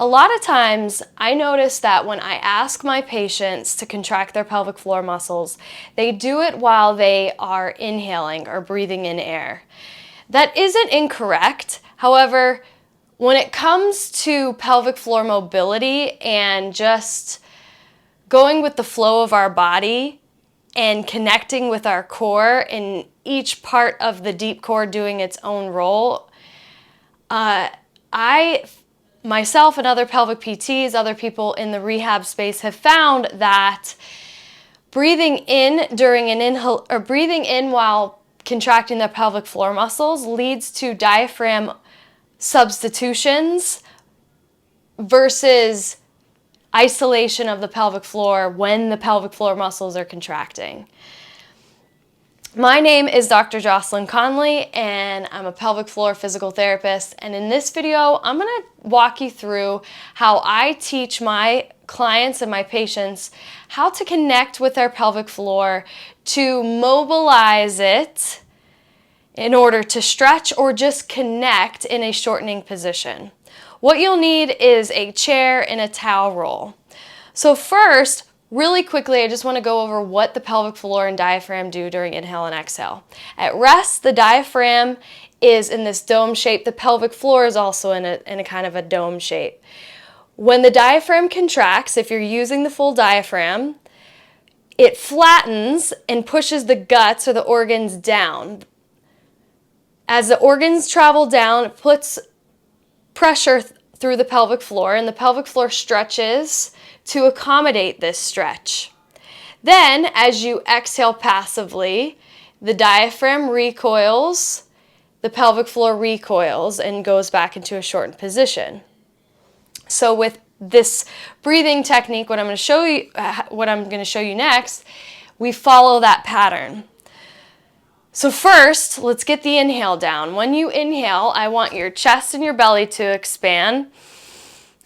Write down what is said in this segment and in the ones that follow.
A lot of times I notice that when I ask my patients to contract their pelvic floor muscles, they do it while they are inhaling or breathing in air. That isn't incorrect. However, when it comes to pelvic floor mobility and just going with the flow of our body and connecting with our core and each part of the deep core doing its own role, I myself and other pelvic PTs, other people in the rehab space have found that breathing in during an inhale or breathing in while contracting the pelvic floor muscles leads to diaphragm substitutions versus isolation of the pelvic floor when the pelvic floor muscles are contracting. My name is Dr. Jocelyn Conley, and I'm a pelvic floor physical therapist. And in this video, I'm going to walk you through how I teach my clients and my patients how to connect with their pelvic floor to mobilize it in order to stretch or just connect in a shortening position. What you'll need is a chair and a towel roll. So first, really quickly, I just want to go over what the pelvic floor and diaphragm do during inhale and exhale. At rest, the diaphragm is in this dome shape. The pelvic floor is also in a kind of a dome shape. When the diaphragm contracts, if you're using the full diaphragm, it flattens and pushes the guts or the organs down. As the organs travel down, it puts pressure through the pelvic floor, and the pelvic floor stretches to accommodate this stretch. Then, as you exhale passively, the diaphragm recoils, the pelvic floor recoils, and goes back into a shortened position. So with this breathing technique, what I'm going to show you next, we follow that pattern. So first, let's get the inhale down. When you inhale, I want your chest and your belly to expand,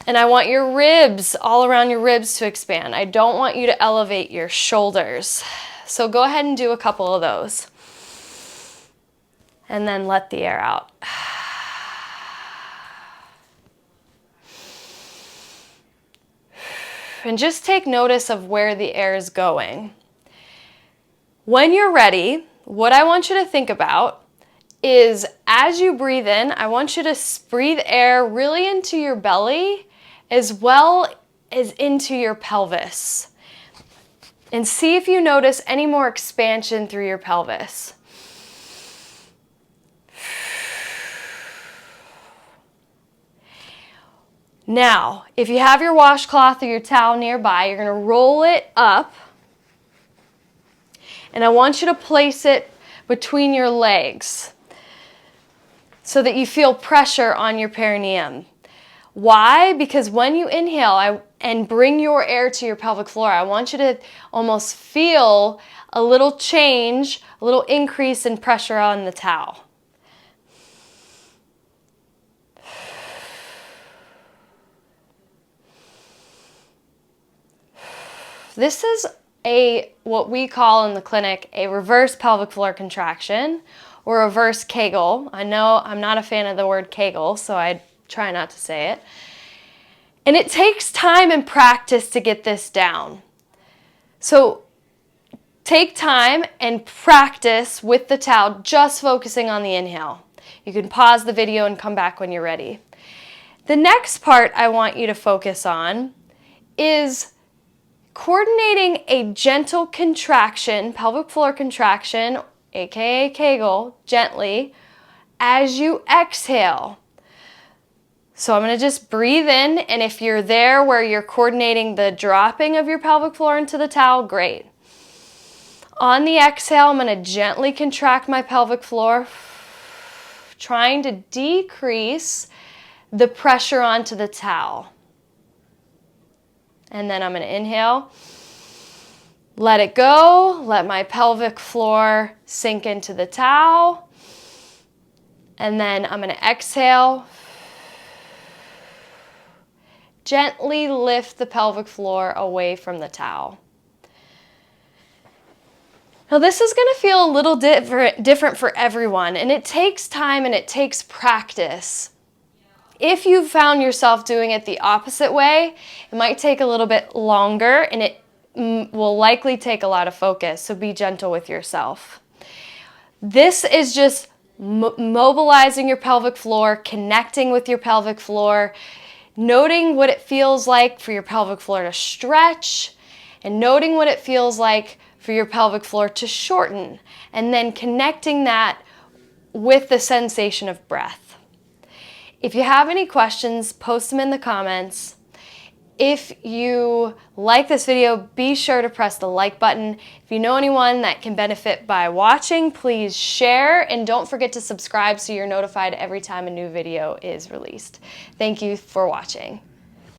and I want your ribs, all around your ribs, to expand. I don't want you to elevate your shoulders. So go ahead and do a couple of those. And then let the air out. And just take notice of where the air is going. When you're ready, what I want you to think about is as you breathe in, I want you to breathe air really into your belly as well as into your pelvis. And see if you notice any more expansion through your pelvis. Now, if you have your washcloth or your towel nearby, you're going to roll it up. And I want you to place it between your legs so that you feel pressure on your perineum. Why? Because when you inhale and bring your air to your pelvic floor, I want you to almost feel a little change, a little increase in pressure on the towel. This is what we call in the clinic a reverse pelvic floor contraction or reverse Kegel. I know I'm not a fan of the word Kegel, so I try not to say it. And it takes time and practice to get this down. So take time and practice with the towel, just focusing on the inhale. You can pause the video and come back when you're ready. The next part I want you to focus on is coordinating a gentle contraction, pelvic floor contraction, aka Kegel, gently, as you exhale. So I'm going to just breathe in, and if you're there where you're coordinating the dropping of your pelvic floor into the towel, great. On the exhale, I'm going to gently contract my pelvic floor, trying to decrease the pressure onto the towel. And then I'm going to inhale, let it go, let my pelvic floor sink into the towel. And then I'm going to exhale, gently lift the pelvic floor away from the towel. Now this is going to feel a little different for everyone, and it takes time and it takes practice. If you found yourself doing it the opposite way, it might take a little bit longer and it will likely take a lot of focus, so be gentle with yourself. This is just mobilizing your pelvic floor, connecting with your pelvic floor, noting what it feels like for your pelvic floor to stretch, and noting what it feels like for your pelvic floor to shorten, and then connecting that with the sensation of breath. If you have any questions, post them in the comments. If you like this video, be sure to press the like button. If you know anyone that can benefit by watching, please share, and don't forget to subscribe so you're notified every time a new video is released. Thank you for watching.